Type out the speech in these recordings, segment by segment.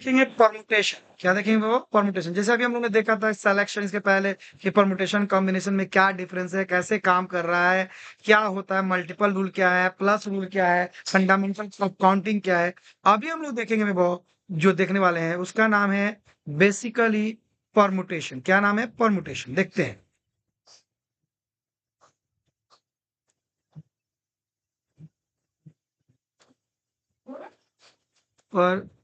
देखेंगे परमुटेशन। क्या देखेंगे वो? परमुटेशन। जैसे अभी हम लोग ने देखा था सिलेक्शन इसके पहले कि परमुटेशन कॉम्बिनेशन में क्या डिफरेंस है, कैसे काम कर रहा है, क्या होता है, मल्टीपल रूल क्या है, प्लस रूल क्या है, फंडामेंटल्स ऑफ काउंटिंग क्या है। अभी हम लोग देखेंगे वो जो देखने वाले हैं उसका नाम है बेसिकली परमुटेशन। क्या नाम है? परमुटेशन। देखते हैं। परमुटेशन।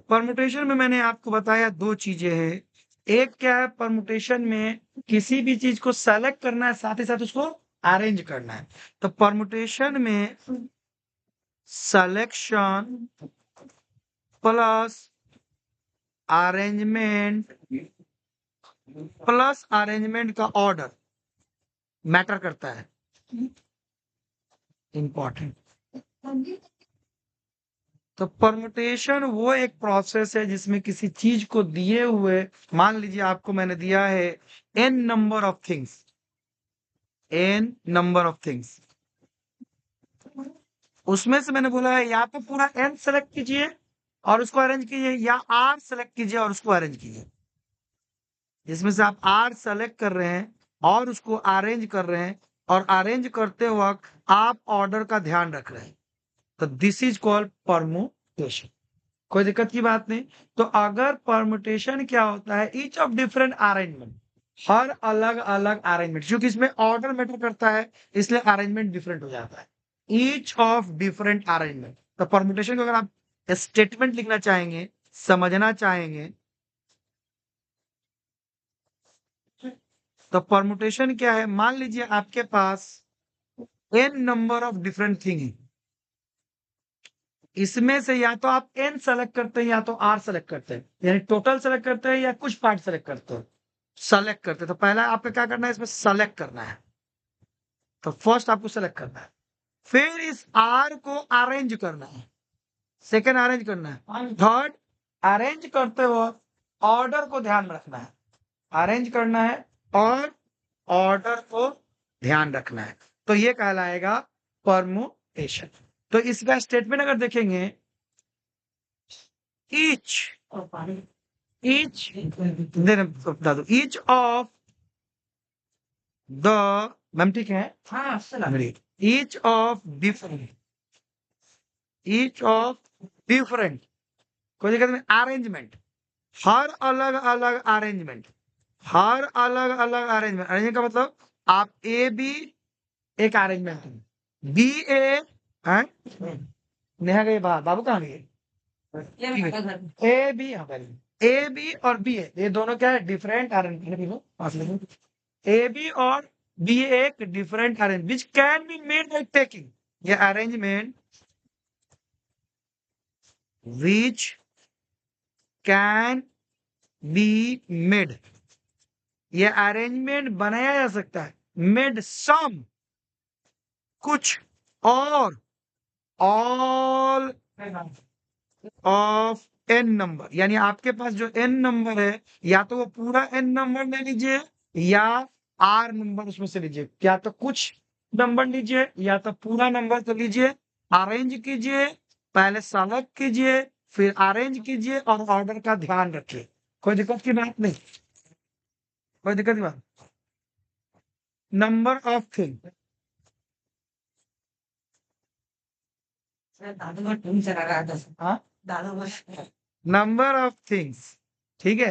परमुटेशन में मैंने आपको बताया दो चीजें हैं। एक क्या है? परमुटेशन में किसी भी चीज को सेलेक्ट करना है, साथ ही साथ उसको अरेंज करना है। तो परमुटेशन में selection plus arrangement plus arrangement का ऑर्डर मैटर करता है। इंपॉर्टेंट। तो परमुटेशन वो एक प्रोसेस है जिसमें किसी चीज को दिए हुए, मान लीजिए आपको मैंने दिया है n number of things, n number of things, उसमें से मैंने बोला है या तो पूरा एन सेलेक्ट कीजिए और उसको अरेंज कीजिए, या आर सेलेक्ट कीजिए और उसको अरेंज कीजिए। जिसमें से आप आर सेलेक्ट कर रहे हैं और उसको अरेंज कर रहे हैं, और अरेंज करते वक्त आप ऑर्डर का ध्यान रख रहे हैं, तो दिस इज कॉल्ड परमुटेशन। कोई दिक्कत की बात नहीं। तो अगर परमुटेशन क्या होता है? ईच ऑफ डिफरेंट अरेंजमेंट, हर अलग अलग अरेंजमेंट, क्योंकि इसमें ऑर्डर मैटर करता है इसलिए अरेंजमेंट डिफरेंट हो जाता है। Each of different arrangement. तो परमुटेशन को अगर आप स्टेटमेंट लिखना चाहेंगे, समझना चाहेंगे, तो परमुटेशन क्या है? मान लीजिए आपके पास n number of different thing है, इसमें से या तो आप एन सेलेक्ट करते हैं या तो आर सेलेक्ट करते हैं, यानी टोटल सेलेक्ट करते हैं या कुछ पार्ट सेलेक्ट करते हैं। सेलेक्ट करते हैं तो पहला आपको क्या करना है? इसमें सेलेक्ट करना है। तो फर्स्ट आपको सेलेक्ट करना है, फिर इस आर को अरेंज करना है, सेकेंड अरेंज करना है, थर्ड अरेंज करते वक्त ऑर्डर को ध्यान में रखना है, अरेंज करना है और ऑर्डर को ध्यान रखना है। तो ये कहलाएगा परमुटेशन। तो इसका स्टेटमेंट अगर देखेंगे, ईच ईच बता दो, ईच ऑफ द, मैम ठीक है, हाँ each of different, each of different, कोई दिक्कत नहीं, अरेंजमेंट, हर अलग अलग अरेंजमेंट, हर अलग अलग अरेंजमेंट। अरेंजमेंट का मतलब आप ए बी एक अरेंजमेंट है, बी ए है, नेहा गए बाहर, बाबू कहाँ गए? ए बी, हाँ ए बी और बी ए, ये दोनों क्या है? Different arrangement. ए बी और बी एक different arrange which can be made by taking, ये arrangement which can be made, ये अरेंजमेंट बनाया जा सकता है, मेड सम कुछ, और ऑल ऑफ एन नंबर, यानी आपके पास जो एन नंबर है या तो वो पूरा एन नंबर ले लीजिए या आर नंबर उसमें से लीजिए, या तो कुछ नंबर लीजिए या तो पूरा नंबर तो लीजिए, अरेंज कीजिए, पहले सेलेक्ट कीजिए फिर अरेंज कीजिए और ऑर्डर का ध्यान रखिए। कोई दिक्कत की बात नहीं, कोई दिक्कत की बात। नंबर ऑफ थिंग, हाँ, नंबर ऑफ थिंग्स, ठीक है,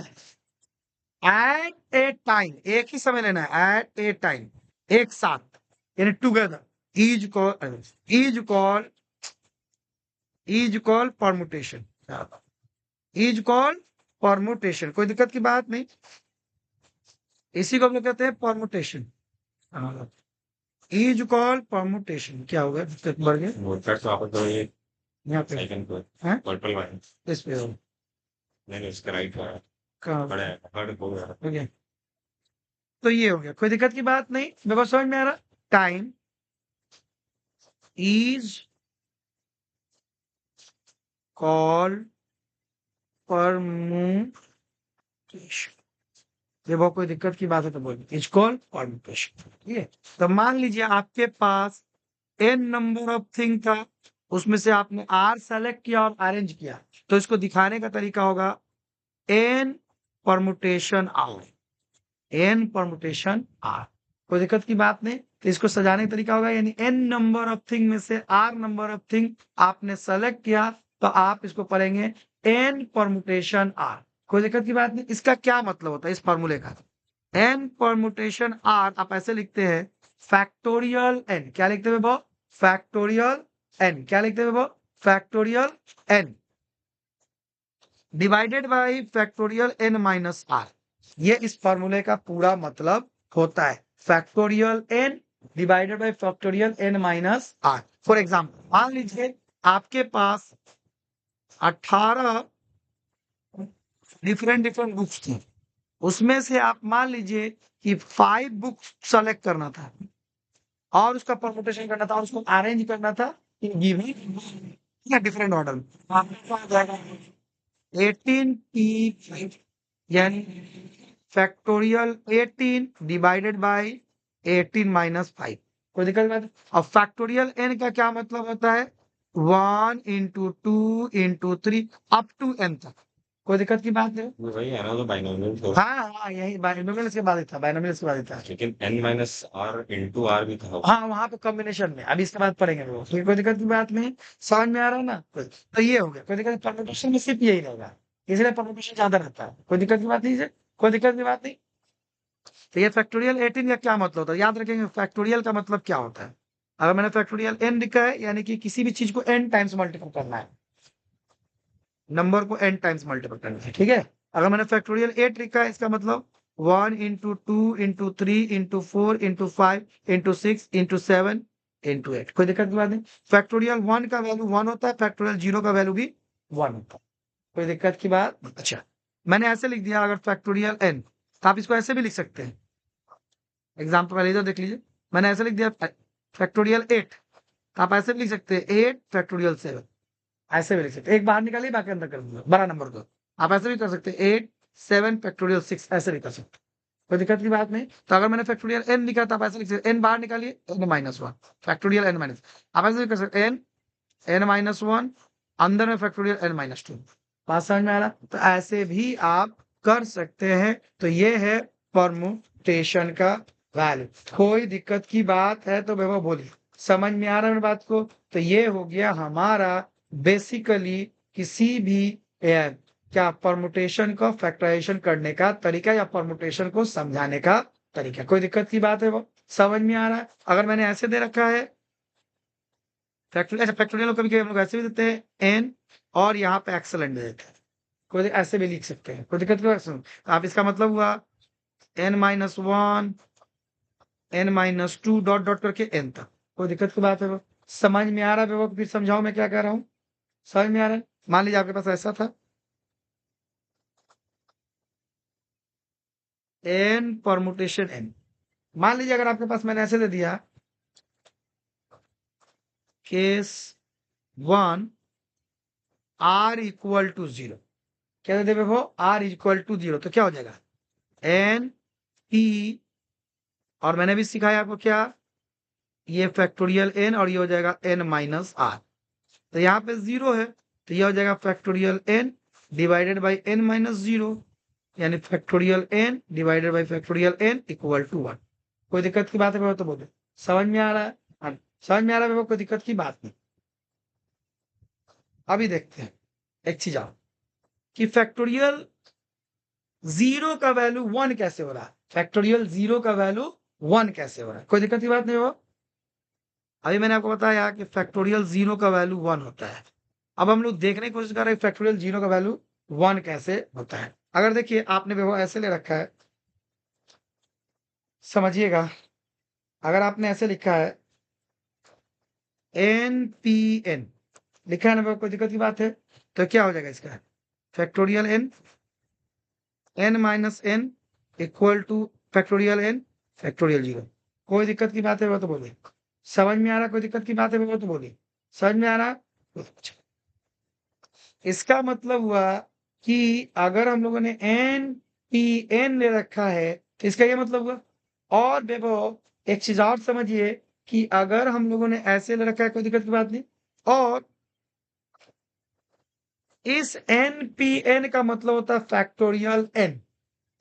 एट ए टाइम, एक ही समय लेना है, एट ए टाइम, एक साथ, यानी together, is call is call is call permutation, is call permutation. कोई दिक्कत की बात नहीं, इसी को हम लोग कहते हैं परमुटेशन। Is call permutation. क्या हो गया? दिक्कत बढ़ गया वो फिर तो आप तो ये यहाँ पे, सेकंड को हैं? पर्पल वाइन इस पे हो, नहीं इसका राइट है कहाँ? बड़ा है हर्ड हो गया हो गया। तो ये हो गया, कोई दिक्कत की बात नहीं, मेरे को समझ में आ रहा। टाइम इज कॉल्ड परमुटेशन, ये बहुत कोई दिक्कत की बात है तो बोलिए, इज कॉल्ड परमुटेशन। ठीक है, तो मान लीजिए आपके पास एन नंबर ऑफ थिंग था, उसमें से आपने आर सेलेक्ट किया और अरेंज किया, तो इसको दिखाने का तरीका होगा n permutation r, n permutation r. कोई दिक्कत की बात नहीं। तो इसको सजाने का तरीका होगा, यानी एन नंबर ऑफ थिंग में से आर नंबर ऑफ थिंग आपने सेलेक्ट किया, तो आप इसको पढ़ेंगे एन परमुटेशन आर। कोई दिक्कत की बात नहीं। इसका क्या मतलब होता है इस फॉर्मूले का? एन परमुटेशन आर आप ऐसे लिखते हैं फैक्टोरियल एन। क्या लिखते हैं वो? Factorial n. क्या लिखते हैं वो? Factorial n divided by factorial n minus r. ये इस फॉर्मूले का पूरा मतलब होता है, factorial n divided by factorial n minus r. For example मान लीजिए आपके पास 18 डिफरेंट बुक्स थे, उसमें से आप मान लीजिए कि 5 बुक्स सेलेक्ट करना था और उसका परमुटेशन करना था और उसको अरेंज करना था इन गिवन डिफरेंट ऑर्डर में। आपके पास जाएगा 18p5, यानी फैक्टोरियल 18 डिवाइडेड बाय 18 माइनस 5। कोई दिक्कत बात? अब फैक्टोरियल एन का क्या मतलब होता है? 1 into 2 into 3 up to n तक। कोई दिक्कत की बात नहीं। वो वही है ना, तो बाइनोमियल तो। हाँ हाँ, यही बाइनोमियल के बाद ही था, बाइनोमियल के बाद ही था। लेकिन n minus r into r भी था। हाँ वहां पे कॉम्बिनेशन में, अभी इसके बाद पढ़ेंगे वो, तो कोई दिक्कत की बात नहीं। समझ में आ रहा है ना? तो ये हो गया। कोई दिक्कत? परमुटेशन में सिर्फ यही रहेगा, इसलिए परमुटेशन ज्यादा रहता है। कोई दिक्कत की बात नहीं है, कोई दिक्कत की बात नहीं। तो ये फैक्टोरियल 18 का क्या मतलब होता है याद रखेंगे। फैक्टोरियल का मतलब क्या होता है? अगर मैंने फैक्टोरियल एन लिखा है, यानी कि किसी भी चीज को एन टाइम्स मल्टीपल करना है, नंबर को एन टाइम्स मल्टीपल करना है, ठीक है। अगर मैंने फैक्टोरियल 8 लिखा है, इसका मतलब 1 into 2 into 3 into 4 into 5 into 6 into 7 into 8। कोई दिक्कत की बात नहीं। फैक्टोरियल 1 का वैल्यू 1 होता है, फैक्टोरियल 0 का वैल्यू भी 1 होता है। कोई दिक्कत की बात? अच्छा, मैंने ऐसे लिख दिया अगर फैक्टोरियल एन, तो आप इसको ऐसे भी लिख सकते हैं। एग्जाम्पल पहले इधर देख लीजिए, मैंने ऐसे लिख दिया फैक्टोरियल 8, तो आप ऐसे भी लिख सकते हैं 8 फैक्टोरियल 7, ऐसे भी लिख सकते हैं। एक बाहर निकालिए, बाकी अंदर कर दीजिए बड़ा नंबर को। आप ऐसे भी कर सकते हैं 8 7 फैक्टोरियल 6, ऐसे भी कर सकते हैं। कोई दिक्कत की बात नहीं। तो अगर मैंने फैक्टोरियल एन लिखा, तो आप ऐसे लिख सकते हैं, एन बाहर निकालिए, n minus 1 factorial n minus. आप ऐसे भी कर सकते हैं एन एन माइनस 1 अंदर में फैक्टोरियल एन माइनस 2। बात समझ में आ रहा? तो ऐसे भी आप कर सकते हैं। तो ये है परमुटेशन का वैल्यू। कोई दिक्कत की बात है तो वैभव बोलिए, समझ में आ रहा है मेरी बात को? तो ये हो गया हमारा बेसिकली किसी भी क्या परमुटेशन को फैक्टराइजेशन करने का तरीका या परमुटेशन को समझाने का तरीका। कोई दिक्कत की बात है वो समझ में आ रहा है? अगर मैंने ऐसे दे रखा है फैक्टोरियल, अच्छा फैक्टोरियल को कभी हम लोग ऐसे भी देते हैं एन, और यहाँ पे एक्सेलेंट दे देते हैं। कोई ऐसे भी लिख सकते हैं, कोई दिक्कत की बात? सुनो, तो आप इसका मतलब हुआ n minus 1 n minus 2 dot dot करके एन तक। कोई दिक्कत की बात है वो समझ में आ रहा है? वो फिर समझाओ मैं क्या कह रहा हूँ, समझ में आ रहा है? मान लीजिए आपके पास ऐसा था एन परमुटेशन एन। मान लीजिए अगर आपके पास मैंने ऐसे दे दिया केस 1 आर इक्वल टू 0, क्या दे वो आर इक्वल टू 0, तो क्या हो जाएगा एन पी, और मैंने भी सिखाया आपको क्या, ये फैक्टोरियल एन और ये हो जाएगा एन माइनस आर। तो यहाँ पे 0 है, तो ये हो जाएगा factorial n divided by n minus 0, यानी factorial n divided by factorial n equal to 1। कोई दिक्कत की बात है तो बोले, समझ में आ रहा है? हाँ, समझ में आ रहा है? कोई दिक्कत की बात नहीं। अभी देखते हैं एक चीज आओ कि फैक्टोरियल 0 का वैल्यू 1 कैसे हो रहा है। फैक्टोरियल 0 का वैल्यू 1 कैसे हो रहा है? कोई दिक्कत की बात नहीं हो। अभी मैंने आपको बताया कि फैक्टोरियल 0 का वैल्यू 1 होता है। अब हम लोग देखने की कोशिश कर रहे हैं फैक्टोरियल 0 का वैल्यू 1 कैसे होता है। अगर देखिए आपने वो ऐसे ले रखा है, समझिएगा, अगर आपने ऐसे लिखा है एन पी एन लिखा है ना, कोई दिक्कत की बात है? तो क्या हो जाएगा इसका factorial n n minus n equal to factorial n factorial 0। कोई दिक्कत की बात है वो तो बोलिए, समझ में आ रहा? कोई दिक्कत की बात है वो तो बोलिए, समझ में आ रहा? इसका मतलब हुआ कि अगर हम लोगों ने एन पी एन ले रखा है, तो इसका ये मतलब हुआ। और देखो एक चीज और समझिए कि अगर हम लोगों ने ऐसे ले रखा है, कोई दिक्कत की बात नहीं, और इस एन पी एन का मतलब होता है factorial n.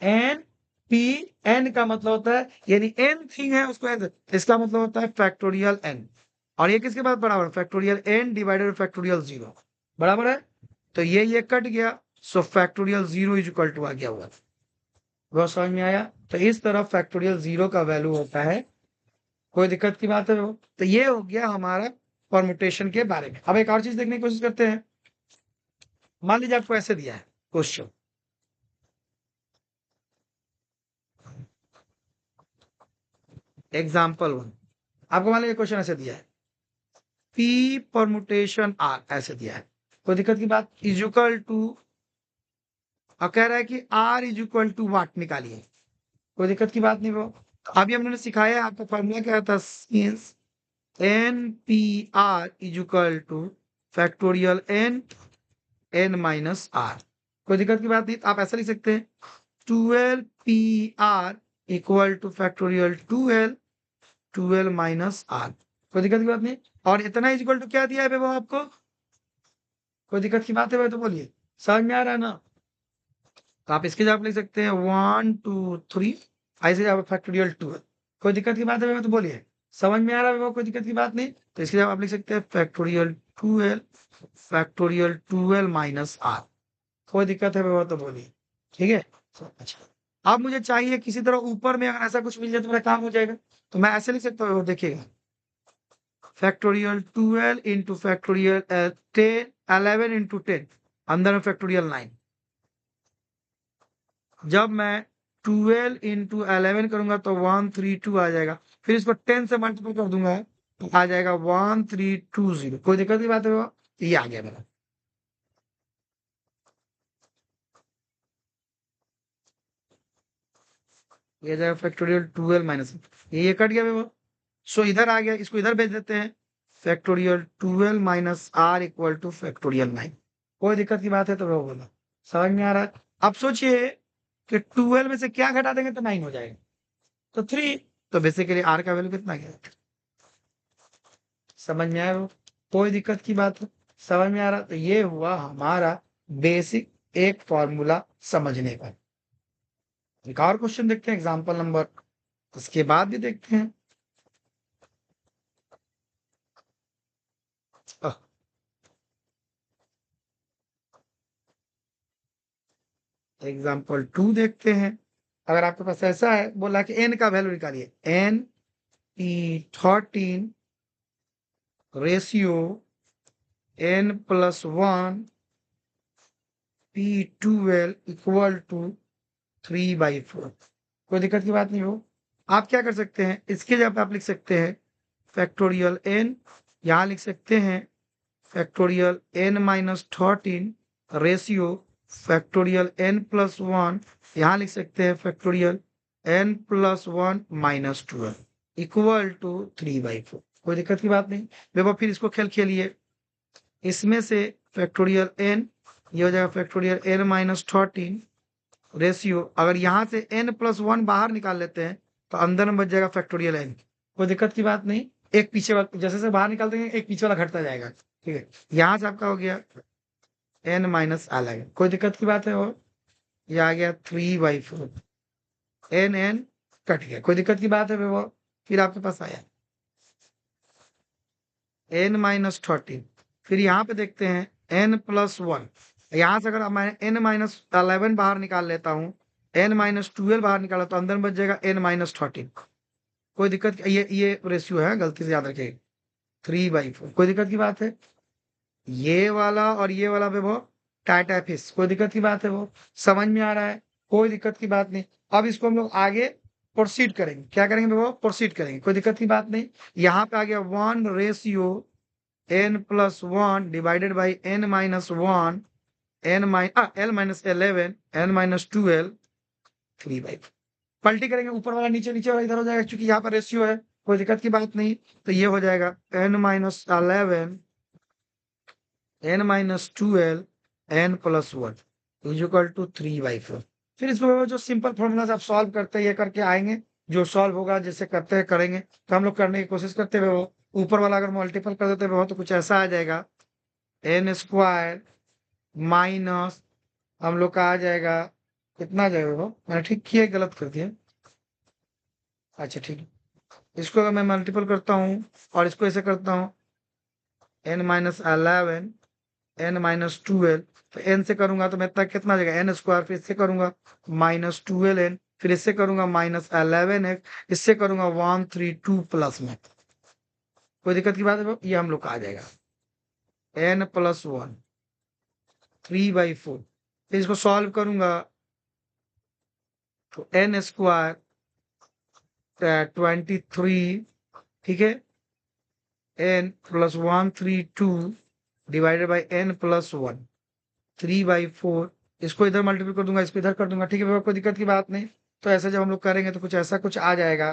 N P n का मतलब होता है यानी एन थिंग है उसको एन, इसका मतलब होता है फैक्टोरियल एन। और ये किसके बाद बराबर, फैक्टोरियल एन डिवाइडेड फैक्टोरियल 0 बराबर है। तो ये कट गया, सो फैक्टोरियल 0 इज इक्वल टू आ गया हुआ। वो समझ में आया? तो इस तरह फैक्टोरियल 0 का वैल्यू होता है। कोई दिक्कत की बात है वो? तो ये हो गया हमारा परमुटेशन के बारे में। अब एक और चीज देखने की कोशिश करते हैं। मान लीजिए आपको ऐसे दिया है क्वेश्चन, एग्जाम्पल 1। आपको मान लीजिए क्वेश्चन ऐसे दिया है, पी परमुटेशन आर ऐसे दिया है। कोई दिक्कत की बात? इज इक्वल टू, और कह रहा है कि आर इज इक्वल टू वाट निकालिए। कोई दिक्कत की बात नहीं वो। तो अभी हमने सिखाया, आपका फॉर्मूला क्या था, means n P r is equal to factorial n n minus r. कोई दिक्कत की बात नहीं। तो आप ऐसा लिख सकते हैं 12 P r equal to factorial 12 minus r. कोई दिक्कत की बात नहीं। और इतना इज इक्वल टू क्या दिया है वो आपको? कोई दिक्कत की बात है भाई तो बोलिए, समझ में आ रहा है ना? तो आप इसके जवाब लिख सकते हैं 1 2 3, ऐसे जवाब फैक्टोरियल 12। कोई दिक्कत की बात है भाई तो बोलिए, समझ में आ रहा है वो? कोई दिक्कत की बात नहीं। तो इसके जवाब आप लिख सकते हैं फैक्टोरियल 12 माइनस आर। कोई दिक्कत है वो तो बोलिए, ठीक है। अच्छा, अब मुझे चाहिए किसी तरह ऊपर में अगर ऐसा कुछ मिल जाए तो मेरा काम हो जाएगा। तो मैं ऐसे लिख सकता हूँ, देखिएगा, फैक्टोरियल 12 इंटू फैक्टोरियल 10 11 इंटू 10, अंदर में फैक्टोरियल 9। जब मैं 12 इंटू 11 करूंगा तो 132 आ जाएगा। फिर इसको 10 से मल्टीप्लाई कर दूंगा तो आ जाएगा 1320। कोई दिक्कत की बात है वो? ये आ गया मेरा। ये जाएगा फैक्टोरियल 12 माइनस, ये कट गया वो। सो इधर आ गया, इसको इधर भेज देते हैं, factorial 12 minus r equal to factorial 9। कोई दिक्कत की बात है तो वो बोला, समझ में आ रहा है? अब सोचिए कि 12 में से क्या घटा देंगे तो 9 हो जाएगा, तो 3। तो बेसिकली आर का वैल्यू कितना गया? समझ में आया वो? कोई दिक्कत की बात है? समझ में आ रहा? तो ये हुआ हमारा बेसिक एक फॉर्मूला समझने का। एक और क्वेश्चन देखते हैं, एग्जाम्पल नंबर, उसके बाद भी देखते हैं। एग्जाम्पल 2 देखते हैं। अगर आपके पास ऐसा है, बोला कि एन का वैल्यू निकालिए, n P 13 ratio n plus 1 P 12 equal to 3/4। कोई दिक्कत की बात नहीं हो। आप क्या कर सकते हैं, इसके जगह पे आप लिख सकते हैं फैक्टोरियल एन, यहां लिख सकते हैं factorial n minus 13 ratio factorial n plus 1, यहां लिख सकते हैं factorial n plus 1 minus 12 equal to 3/4। कोई दिक्कत की बात नहीं। देखो फिर इसको खेल खेलिए, इसमें से फैक्टोरियल एन, ये हो जाएगा फैक्टोरियल एन माइनस 13 रेशियो, अगर यहाँ से n प्लस 1 बाहर निकाल लेते हैं तो अंदर में बच जाएगा फैक्टोरियल n। कोई दिक्कत की बात नहीं। एक पीछे वाला जैसे से बाहर निकाल देंगे, एक पीछे वाला घटता जाएगा, ठीक है। यहाँ से आपका हो गया n माइनस अलग, कोई दिक्कत की बात है? और ये आ गया 3/4, n कट गया। कोई दिक्कत की बात है वो? फिर आपके पास आया n माइनस 13, फिर यहाँ पे देखते हैं n प्लस 1। यहाँ से अगर मैं n माइनस 11 बाहर निकाल लेता हूँ, n माइनस 12 बाहर निकाला तो अंदर में बच जाएगा n माइनस 13। कोई दिक्कत, ये रेशियो है, गलती से याद रखिएगा, 3/4। कोई दिक्कत की बात है? ये वाला और ये वाला पे वो टाटा फिश, कोई दिक्कत की बात है वो? समझ में आ रहा है? कोई दिक्कत की बात नहीं। अब इसको हम लोग आगे प्रोसीड करेंगे, क्या करेंगे वो? प्रोसीड करेंगे, कोई दिक्कत की बात नहीं। यहाँ पे आ गया 1 ratio n plus 1 divided by n minus 1 l minus 11 n minus 12 3/4। पलटी करेंगे, ऊपर वाला नीचे, नीचे वाला इधर हो जाएगा, क्योंकि यहाँ पर रेशियो है। कोई दिक्कत की बात नहीं। तो ये हो जाएगा n minus 11 n minus 12 n plus 1 is equal to 3/4। फिर इसको जो सिंपल फॉर्मूला से आप सॉल्व करते हैं, ये करके आएंगे, जो सॉल्व होगा जैसे करते हैं करेंगे, तो हम लोग करने की कोशिश करते हुए वो ऊपर वाला अगर मल्टीपल कर देते हैं तो कुछ ऐसा आ जाएगा, एन स्क्वायर माइनस हम लोग का आ जाएगा, कितना आ जाएगा वो, मैंने ठीक किया गलत कर दिया, अच्छा ठीक है, इसको अगर मैं मल्टीपल करता हूँ और इसको ऐसे करता हूँ, एन माइनस 11 एन माइनस 12, तो एन से करूंगा तो मैं तक कितना आ जाएगा, एन स्क्वायर, फिर इससे करूंगा माइनस 12 एन, फिर इससे करूंगा माइनस 11 एक्स, इससे करूंगा 132 प्लस में, कोई दिक्कत की बात है, ये हम लोग का आ जाएगा एन प्लस 1 3/4, फिर इसको सॉल्व करूंगा तो एन स्क्वायर 23, ठीक है, n plus 132 divided by n plus 1 3/4, इसको इधर मल्टीपल कर दूंगा, इसको इधर कर दूंगा, ठीक है भैया, कोई दिक्कत की बात नहीं। तो ऐसे जब हम लोग करेंगे तो कुछ ऐसा कुछ आ जाएगा,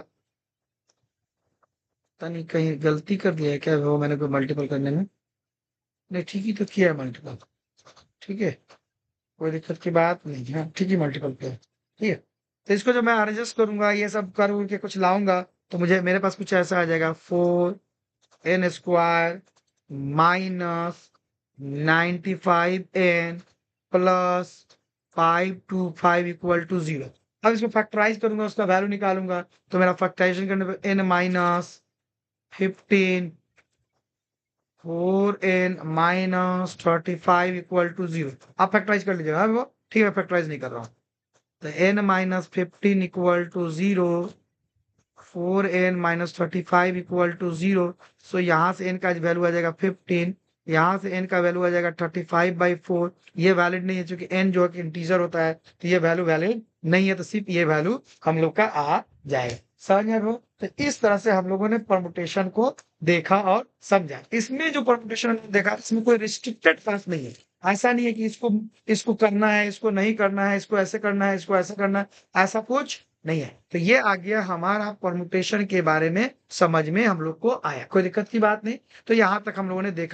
पता नहीं कहीं गलती कर दिया है क्या वो मैंने कोई मल्टीपल करने में, नहीं ठीक ही तो किया है मल्टीपल, ठीक है, कोई दिक्कत की बात नहीं है, ठीक ही मल्टीपल किया है, ठीक है। तो इसको जब मैं एडजस्ट करूंगा, ये सब करके कुछ लाऊंगा, तो मुझे मेरे पास कुछ ऐसा आ जाएगा 4n square minus 95n plus 525 equal to 0। अब इसको फैक्टराइज करूंगा, उसका वैल्यू निकालूंगा, तो मेरा फैक्टराइजेशन करने पर n minus 15 4n minus 35 equal to 0। आप फैक्टराइज कर लीजिएगा, वो ठीक है, फैक्टराइज नहीं कर रहा हूँ, तो n minus 15 equal to 0, 4n minus 35 equal to 0, so यहाँ से n का वैल्यू आ जाएगा 15, यहाँ से n का वैल्यू आ जाएगा 35/4, ये वैलिड नहीं है क्योंकि n जो है इंटीजर होता है, तो ये वैल्यू वैलिड नहीं है, तो सिर्फ ये वैल्यू हम लोग का आ जाएगा, समझ में वो। तो इस तरह से हम लोगों ने परमुटेशन को देखा और समझा। इसमें जो परमुटेशन देखा, इसमें कोई रिस्ट्रिक्टेड पाथ नहीं है, ऐसा नहीं है कि इसको इसको करना है, इसको नहीं करना है, इसको ऐसे करना है, इसको ऐसे करना है, ऐसा कुछ नहीं है। तो ये आ गया हमारा परमुटेशन के बारे में समझ में हम लोग को आया, कोई दिक्कत की बात नहीं। तो यहाँ तक हम लोगों ने देखा।